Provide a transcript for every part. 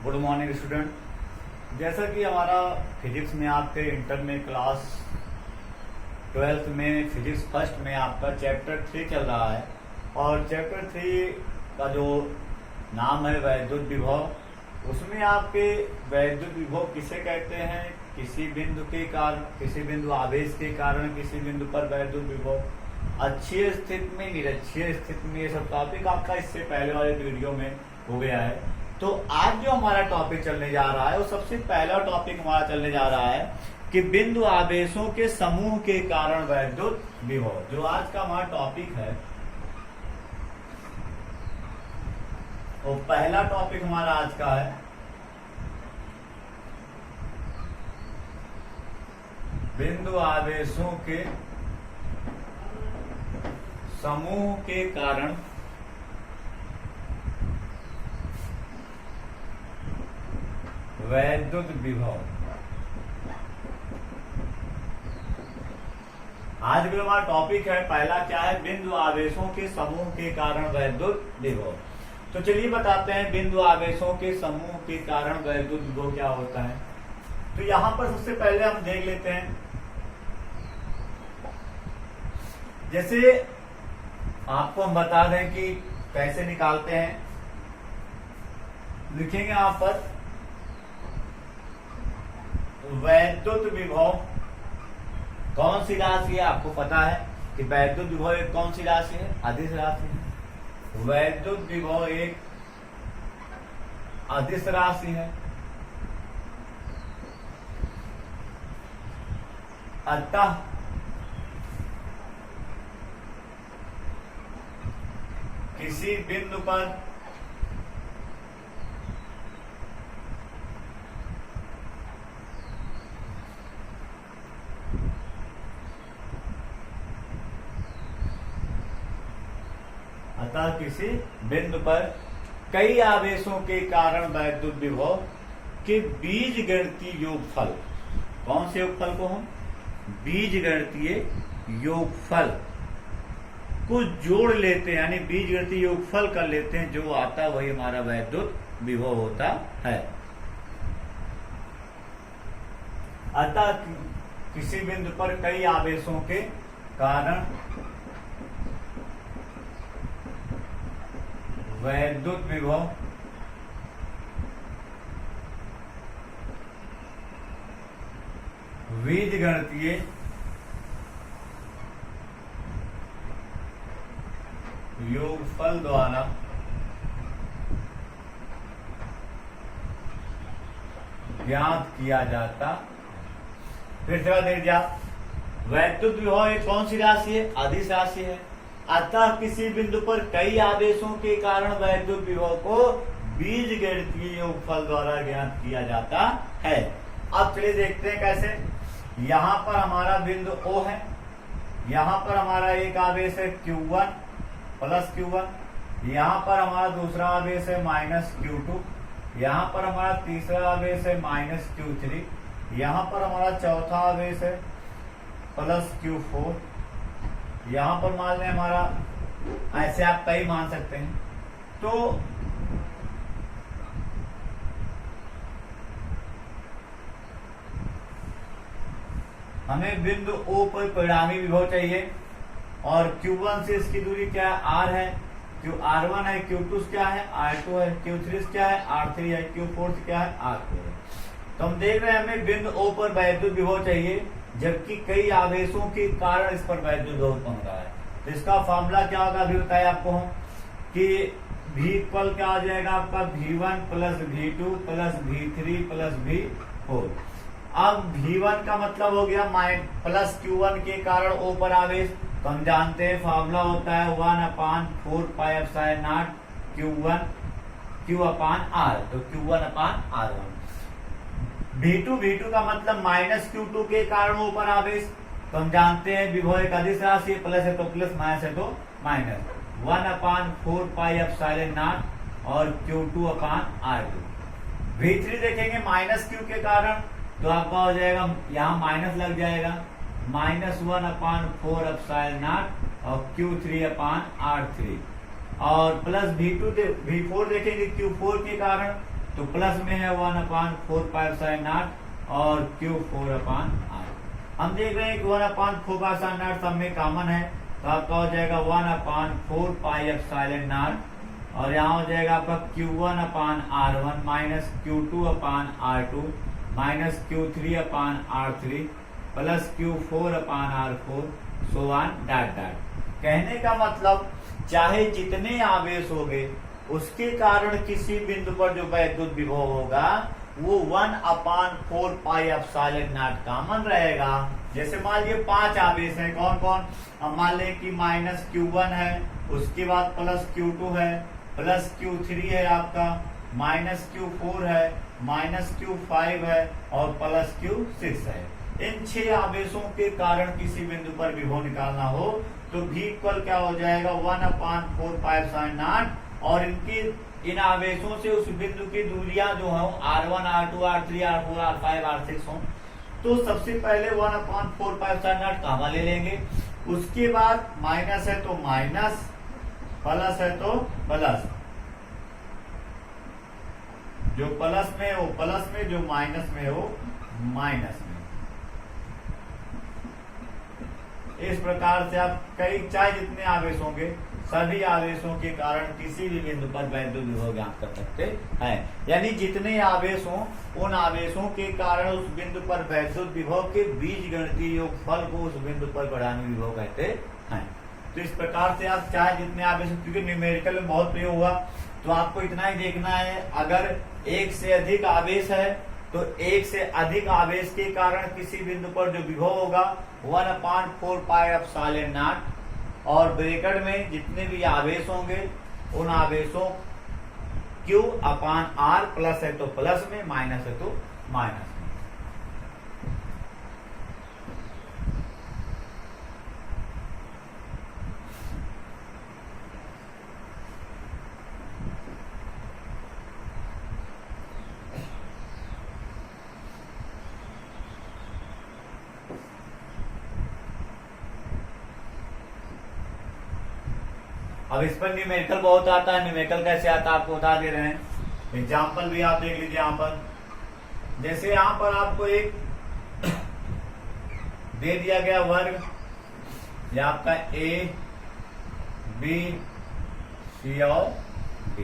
Good morning student. जैसा कि हमारा फिजिक्स में आपके इंटर में क्लास 12th में फिजिक्स फर्स्ट में आपका चैप्टर 3 चल रहा है और चैप्टर 3 का जो नाम है वैद्युत विभव, उसमें आपके वैद्युत विभव किसे कहते हैं? किसी बिंदु के कारण, किसी बिंदु आवेश के कारण किसी बिंदु पर वैद्युत विभव, अक्षीय स्थिति में, निरक्षीय स्थिति में, ये सब टॉपिक आपका इससे पहले वाले वीडियो में हो गया है। तो आज जो हमारा टॉपिक चलने जा रहा है वो सबसे पहला टॉपिक हमारा चलने जा रहा है कि बिंदु आवेशों के समूह के कारण वैद्युत विभव। जो आज का हमारा टॉपिक है वो पहला टॉपिक हमारा आज का है बिंदु आवेशों के समूह के कारण वैद्युत विभव। आज भी हमारा टॉपिक है पहला क्या है? बिंदु आवेशों के समूह के कारण वैद्युत विभव। तो चलिए बताते हैं बिंदु आवेशों के समूह के कारण वैद्युत विभव क्या होता है। तो यहां पर सबसे पहले हम देख लेते हैं, जैसे आपको हम बता दें कि कैसे निकालते हैं। लिखेंगे यहां पर वैद्युत विभव कौन सी राशि है? आपको पता है कि वैद्युत विभव एक कौन सी राशि है? अदिश राशि है। वैद्युत विभव एक अदिश राशि है। अतः किसी बिंदु पर किसी बिंदु पर कई आवेशों के कारण वैद्युत विभव के बीजगणितीय योगफल, कौन से योगफल को हम बीजगणितीय योगफल को जोड़ लेते हैं, यानी बीजगणितीय योगफल कर लेते हैं, जो आता वही हमारा वैद्युत विभव होता है। अतः किसी बिंदु पर कई आवेशों के कारण वैद्युत विभव बीजगणितीय योगफल द्वारा ज्ञात किया जाता। फिर से दे दिया, वैद्युत विभव एक कौन सी राशि है? अदिश राशि है। अतः किसी बिंदु पर कई आवेशों के कारण वैद्युत विभव को बीजगणितीय योगफल द्वारा ज्ञात किया जाता है। अब चलिए देखते हैं कैसे। यहां पर हमारा बिंदु O है, यहां पर हमारा एक आवेश है Q1 प्लस Q1, यहां पर हमारा दूसरा आवेश है माइनस Q2, यहां पर हमारा तीसरा आवेश है माइनस Q3, यहां पर हमारा चौथा आवेश है प्लस Q4, यहां पर मान लें हमारा, ऐसे आप कई मान सकते हैं। तो हमें बिंदु O पर परिणामी विभव चाहिए और Q1 से इसकी दूरी क्या है? R है। R1 है, Q2 क्या है? R2 है, Q3 क्या है? R3 है, Q4 क्या है? R4 है। तो हम देख रहे हैं हमें बिंदु O पर वैद्युत विभव चाहिए, जबकि कई आवेशों के कारण इस पर वैद्युत विभव उत्पन्न हो रहा है। तो इसका फॉर्मूला क्या होगा अभी बताया आपको हम कि V इक्वल क्या आ जाएगा आपका? V1 plus V2 plus V3 plus V4। अब V1 का मतलब हो गया प्लस Q1 के कारण O पर आवेश, तो हम जानते हैं फॉर्मूला होता है 1/4 pi epsilon not Q1 Q/R, तो Q1/R1। V2 का मतलब माइनस Q2 के कारण O पर आवेश, तो हम जानते हैं विभव एक अदिश राशि, प्लस है तो प्लस, माइनस है तो माइनस, 1/4 पाई एप्सिलॉन नॉट और Q2/R2। V3 देखेंगे माइनस Q के कारण, तो आपका हो जाएगा, यहाँ माइनस लग जाएगा, -1/4 एप्सिलॉन नॉट और Q3/R3 और प्लस V4 देखेंगे Q4 के कारण, तो प्लस में है 1/4πε0 और Q4/R। हम देख रहे हैं कि 1/4πε0 सब में कॉमन है, तो आपका हो जाएगा 1/4πε0 और यहाँ हो जाएगा आपका Q1/R1 minus Q2/R2 minus Q3/R3 plus Q4/R4 so on dot dot. कहने का मतलब चाहे जितने आवेश होंगे उसके कारण किसी बिंदु पर जो वैद्युत विभव होगा वो 1/4πε0 कॉमन रहेगा। जैसे मान लीजिए 5 आवेश है, कौन कौन, हम मान लें कि माइनस Q1 है, उसके बाद प्लस Q2 है, प्लस Q3 है आपका, माइनस Q4 है, माइनस Q5 है और प्लस Q6 है। इन 6 आवेशों के कारण किसी बिंदु पर विभव निकालना हो तो V इक्वल क्या हो जाएगा 1/4πε0 और इन आवेशों से उस बिंदु की दूरियां जो हो R1 R2 R3 R4 R5 R6 हो, तो सबसे पहले 1/4πε0 कॉमन ले लेंगे, उसके बाद माइनस है तो माइनस, प्लस है तो प्लस, जो प्लस में हो प्लस में, जो माइनस में हो माइनस में। इस प्रकार से आप चाहे जितने आवेश होंगे सभी आवेशों के कारण किसी भी बिंदु पर वैद्युत विभव ज्ञात कर सकते हैं। यानी जितने आवेश हों उन आवेशों के कारण उस बिंदु पर वैद्युत विभव के बीजगणितीय योगफल को उस बिंदु पर बढ़ाने विभव कहते हैं। तो इस प्रकार से आप चाहे जितने आवेश, क्योंकि न्यूमेरिकल में बहुत प्रयोग हुआ तो आपको इतना ही देखना है, अगर एक से अधिक आवेश है तो एक से अधिक आवेश के कारण किसी बिंदु पर जो विभव होगा 1/4πε0 और ब्रैकेट में जितने भी आवेश होंगे उन आवेशों Q/R प्लस है तो प्लस में, माइनस है तो माइनस में। अब इस पर न्यूमेरिकल बहुत आता है। न्यूमेरिकल कैसे आता है आपको बता दे रहे हैं, एग्जाम्पल भी आप देख लीजिए। यहाँ पर जैसे यहाँ पर आपको एक दे दिया गया वर्ग, ये आपका A B C और D,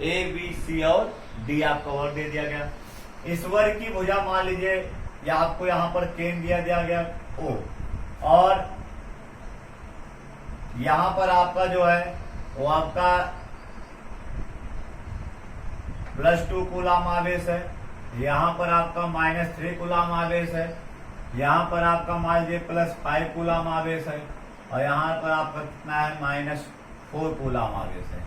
A B C और D आपका वर्ग दे दिया गया। इस वर्ग की भुजा मान लीजिए या आपको यहाँ पर केंद्र दिया गया O, और यहां पर आपका जो है वो आपका +2 कूलम आवेश है, यहां पर आपका -3 कूलम आवेश है, यहां पर आपका मान लीजिए +5 कूलम आवेश है और यहां पर आपका कितना है -4 कूलम आवेश है।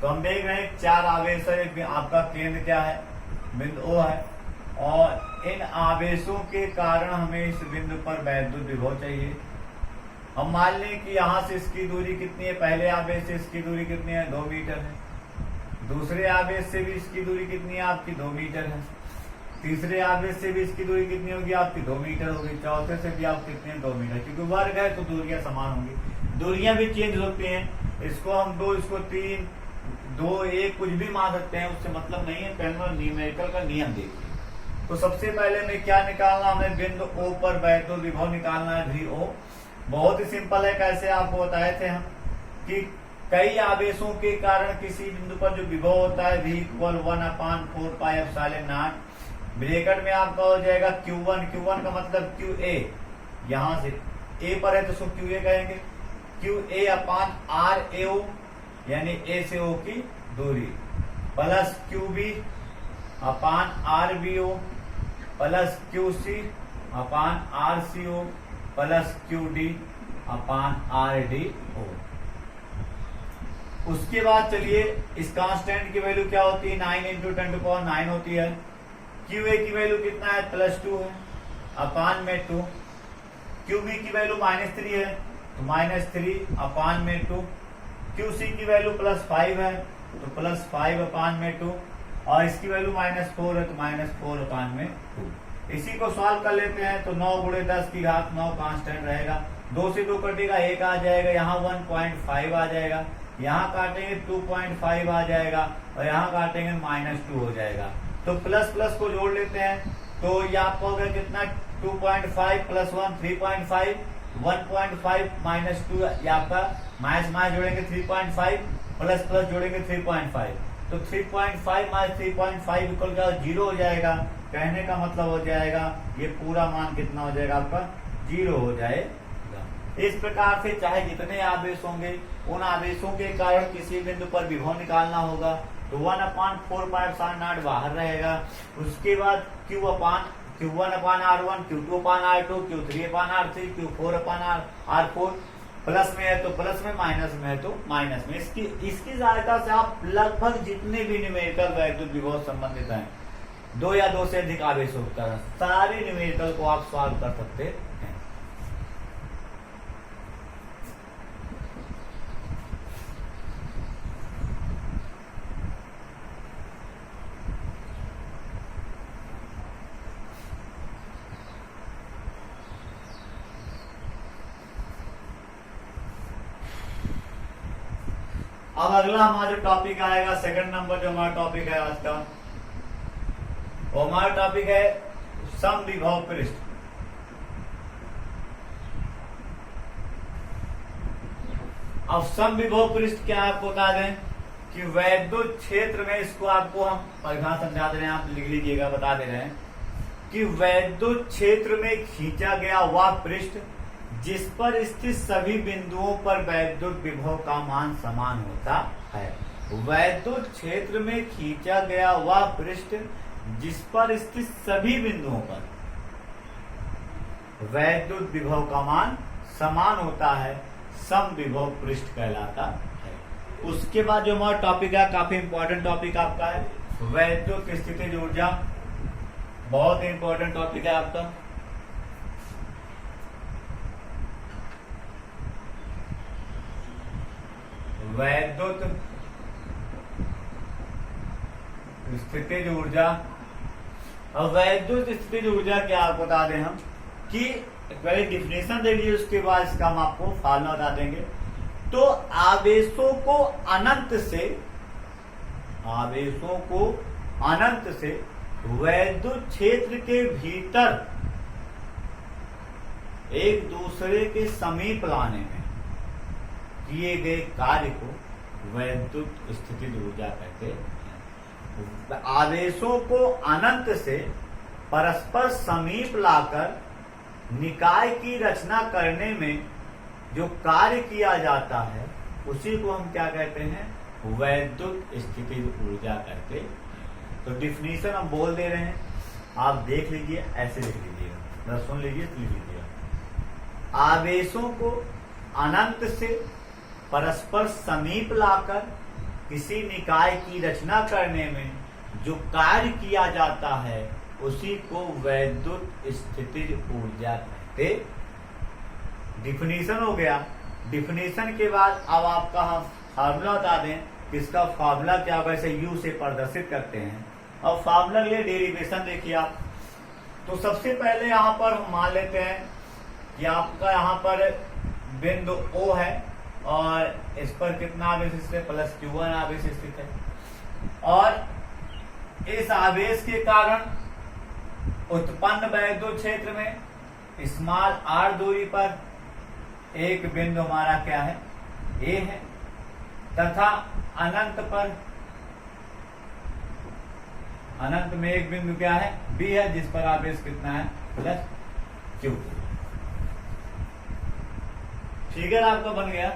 तो हम देख रहे हैं 4 आवेश है, आपका केंद्र क्या है, बिंदु O है, और इन आवेशों के कारण हमें इस बिंदु पर वैद्युत विभव चाहिए। हम मान लें कि यहां से इसकी दूरी कितनी है, पहले आवेश से इसकी दूरी कितनी है 2 मीटर है, दूसरे आवेश से भी इसकी दूरी कितनी है आपकी 2 मीटर है, तीसरे आवेश से भी इसकी दूरी कितनी होगी आपकी 2 मीटर होगी, चौथे से भी आप कितनी है 2 मीटर, क्योंकि वर्ग है तो दूरियां समान होंगी। दूरियां भी चेंज होती हैं, इसको हम 2 इसको 3 2 1 कुछ भी मान सकते हैं, उससे मतलब नहीं है। पहले न्यूमेरिकल का नियम देखिए। तो सबसे पहले में क्या निकालना, हमें बिंदु O पर वैद्युत विभव निकालना है VO। बहुत ही सिंपल है, कैसे आपको बताए थे हम कि कई आवेशों के कारण किसी बिंदु पर जो विभव होता है V इक्वल 1/4πε0। ब्रैकेट में आपका हो जाएगा Q1 का मतलब QA, यहां से A पर है तो उसको QA कहेंगे, QA/RAO यानी A से O की दूरी, plus QB/RBO plus QC/RCO plus QD/RDO। उसके बाद चलिए इस कांस्टेंट की वैल्यू क्या होती है, 9 × 10⁹ होती है। QA की वैल्यू कितना है +2 है अपान में 2, QB की वैल्यू -3 है तो -3/2, QC की वैल्यू +5 है तो +5/2, और इसकी वैल्यू -4 है तो -4/2। इसी को सॉल्व कर लेते हैं तो 9 × 10⁹ कांस्टेंट रहेगा, 2 से 2 कटेगा 1 आ जाएगा, यहाँ 1.5 आ जाएगा, यहाँ काटेंगे 2.5 आ जाएगा और यहाँ काटेंगे -2 हो जाएगा। तो प्लस प्लस को जोड़ लेते हैं, तो ये आपका हो गया कितना 2.5 + 1 3.5 1.5 -2, ये आपका माइनस माइनस जोड़ेंगे 3.5 प्लस प्लस जोड़ेंगे 3.5, तो 3.5 - 3.5 इक्वल क्या 0 हो जाएगा। कहने का मतलब हो जाएगा ये पूरा मान कितना हो जाएगा आपका 0 हो जाएगा। इस प्रकार से चाहे जितने आवेश होंगे उन आवेशों के कारण किसी बिंदु पर विभव निकालना होगा, तो 1/4 बाहर रहेगा। उसके बाद Q1/R1, Q2/R2, Q3/R3, Q4/R4, plus में है तो प्लस में, माइनस में है तो माइनस में। इसकी सहायता से आप लगभग जितने भी न्यूमेरिकल वैद्युत विभव संबंधित हैं, 2 या 2 से अधिक आवेश होता है, सारे न्यूमेरिकल को आप सॉल्व कर सकते हैं। अब अगला हमारा जो टॉपिक आएगा, सेकंड नंबर जो हमारा टॉपिक है आज का, वो हमारा टॉपिक है समविभव पृष्ठ। अब समविभव पृष्ठ क्या आपको बता दें कि वैद्युत क्षेत्र में, इसको आपको हम परिभाषा समझा दे रहे हैं, आप लिख लीजिएगा, बता दे रहे हैं कि वैद्युत क्षेत्र में खींचा गया वह पृष्ठ जिस पर स्थित सभी बिंदुओं पर वैद्युत विभव का मान समान होता है। वैद्युत क्षेत्र में खींचा गया वह पृष्ठ जिस पर स्थित सभी बिंदुओं पर वैद्युत विभव का मान समान होता है, समविभव पृष्ठ कहलाता है। उसके बाद जो हमारा टॉपिक है, काफी इंपॉर्टेंट टॉपिक आपका है, वैद्युत स्थितिज ऊर्जा। बहुत इंपॉर्टेंट टॉपिक है आपका। वैद्युत स्थितिज ऊर्जा। अब वैद्युत स्थितिज ऊर्जा क्या आपको बता दें हम कि पहले डिफिनेशन दे लीजिए, उसके बाद इसका हम आपको फार्मूला बता देंगे। तो आवेशों को अनंत से वैद्युत क्षेत्र के भीतर एक दूसरे के समीप लाने में किए गए कार्य को वैद्युत स्थितिज ऊर्जा कहते हैं। आवेशों को अनंत से परस्पर समीप लाकर निकाय की रचना करने में जो कार्य किया जाता है उसी को हम क्या कहते हैं, वैद्युत स्थितिज ऊर्जा कहते हैं। तो डिफिनीशन हम बोल दे रहे हैं, आप देख लीजिए, ऐसे लिख लीजिएगा, सुन लीजिए, लिख लीजिएगा। आवेशों को अनंत से परस्पर समीप लाकर किसी निकाय की रचना करने में जो कार्य किया जाता है उसी को वैद्युत स्थितिज ऊर्जा कहते। डिफिनीशन हो गया। डिफिनीशन के बाद अब आपका हम फार्मूला बता दें, इसका फार्मूला क्या, वैसे यू से प्रदर्शित करते हैं। अब फार्मूला के लिए डेरिवेशन देखिए आप। तो सबसे पहले यहाँ पर हम मान लेते हैं कि आपका यहाँ पर बिंदु O है और इस पर कितना आवेश स्थित है, +Q1 आवेश स्थित है, और इस आवेश के कारण उत्पन्न वैद्युत क्षेत्र में स्मॉल r दूरी पर एक बिंदु हमारा क्या है, A है, तथा अनंत में एक बिंदु क्या है, B है, जिस पर आवेश कितना है, +Q। फिगर आपका बन गया।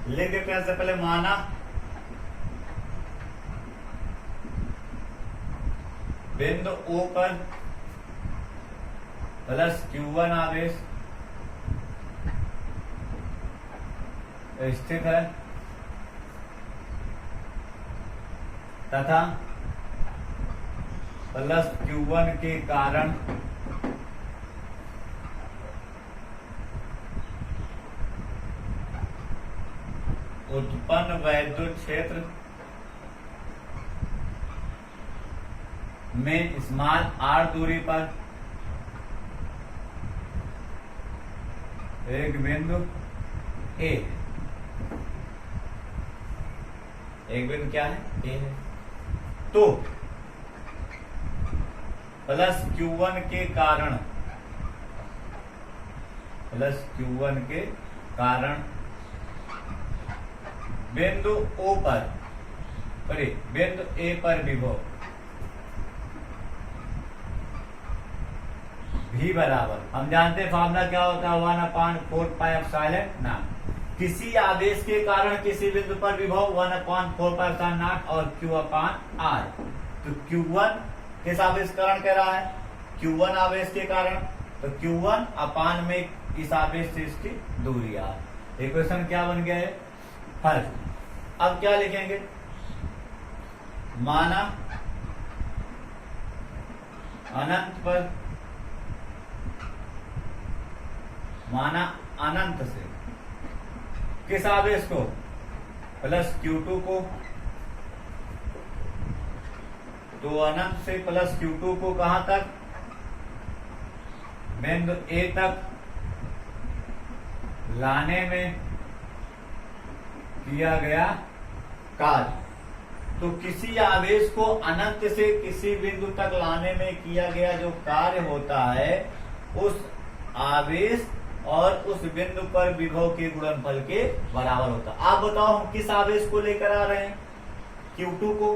लिख देते हैं। सबसे पहले माना बिंदु O पर +Q1 आवेश स्थित है तथा +Q1 के कारण उत्पन्न वैद्युत क्षेत्र में स्मॉल r दूरी पर एक बिंदु A। एक बिंदु क्या है, ए है। तो प्लस Q1 के कारण, प्लस Q1 के कारण बिंदु O पर, बिंदु ए पर विभव भी बराबर, हम जानते हैं फॉर्मूला क्या होता है, 1/4πε0। किसी आवेश के कारण किसी बिंदु पर विभव 1/4πε0 और Q/R। तो Q1 किस आवेश के कारण कह रहा है, Q1 आवेश के कारण, तो Q1 अपान में इस आवेश से इसकी दूरी R। इक्वेशन क्या बन गया है, फर्क। अब क्या लिखेंगे, माना अनंत पर, माना अनंत से किस आवेश को, प्लस Q2 को, तो अनंत से प्लस Q2 को कहां तक, बिंदु ए तक लाने में किया गया कार्य। तो किसी आवेश को अनंत से किसी बिंदु तक लाने में किया गया जो कार्य होता है, उस आवेश और उस बिंदु पर विभव के गुणनफल के बराबर होता है। आप बताओ हम किस आवेश को लेकर आ रहे हैं, Q2 को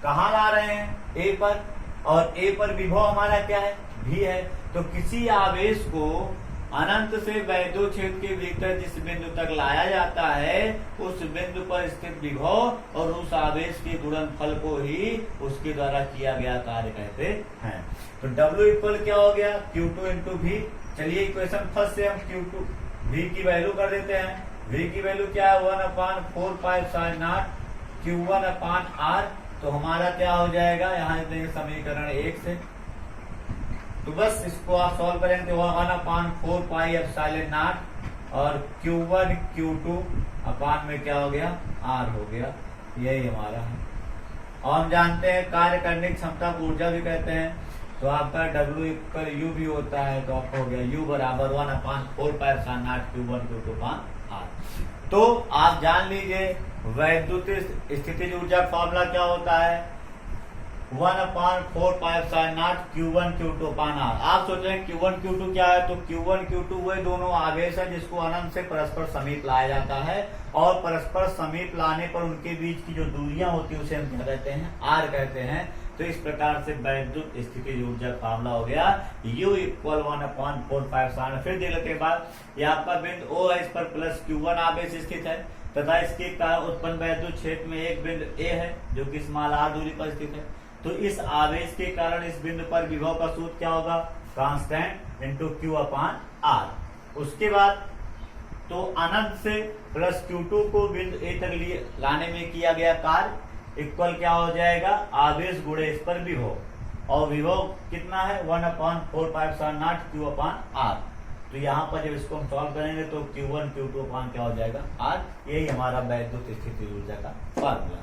कहाँ ला रहे हैं, A पर, और A पर विभव हमारा क्या है, V है। तो किसी आवेश को अनंत से वैद्युत के भीतर जिस बिंदु तक लाया जाता है, उस बिंदु पर स्थित विभव और उस आवेश के गुणनफल को ही उसके द्वारा किया गया कार्य कहते हैं। तो W इक्वल क्या हो गया, Q2 इंटू V। चलिए इक्वेशन फर्स्ट से हम Q2 V की वैल्यू कर देते हैं। V की वैल्यू क्या है, 1/4πε0 Q1/R। तो हमारा क्या हो जाएगा, यहाँ देंगे समीकरण 1 से, तो बस इसको आप सॉल्व करेंगे, 1/4πε0 और Q1 Q2 अपान में क्या हो गया, R हो गया। यही हमारा है। और हम जानते हैं कार्य करने की क्षमता को ऊर्जा भी कहते हैं। तो आपका W इक्वल U भी होता है, तो आपको हो गया U बराबर 1/4πε0 Q1 Q2 अपान R। तो आप जान लीजिए वैद्युत स्थितिज ऊर्जा फॉर्मूला क्या होता है, 1/4πε0 Q1 Q2 अपान R। आप सोच रहे हैं Q1 Q2 क्या है, तो Q1 Q2 वही दोनों आवेश है जिसको अनंत से परस्पर समीप लाया जाता है, और परस्पर समीप लाने पर उनके बीच की जो दूरियां होती है उसे हम क्या कहते हैं, R कहते हैं। तो इस प्रकार से वैद्युत स्थितिज ऊर्जा फॉर्मूला हो गया U इक्वल 1/4πε0। फिर देख लेते हैं बाद, ये आपका बिंदु O है, इस पर प्लस Q1 आवेश स्थित है तथा इसके कारण उत्पन्न वैद्युत क्षेत्र में एक बिंदु A है जो कि स्मॉल r दूरी पर स्थित है। तो इस आवेश के कारण इस बिंदु पर विभव का सूत्र क्या होगा, कांस्टेंट इंटू Q/R। उसके बाद तो अनंत से प्लस Q2 को बिंदु A तक लिए लाने में किया गया कार्य इक्वल क्या हो जाएगा, आवेश गुणे इस पर विभव, और विभव कितना है 1/4πε0 Q/R। तो यहाँ पर जब इसको हम सॉल्व करेंगे तो Q1 Q2 अपान क्या हो जाएगा, R। यही हमारा वैद्युत स्थितिज ऊर्जा का फॉर्मूला है।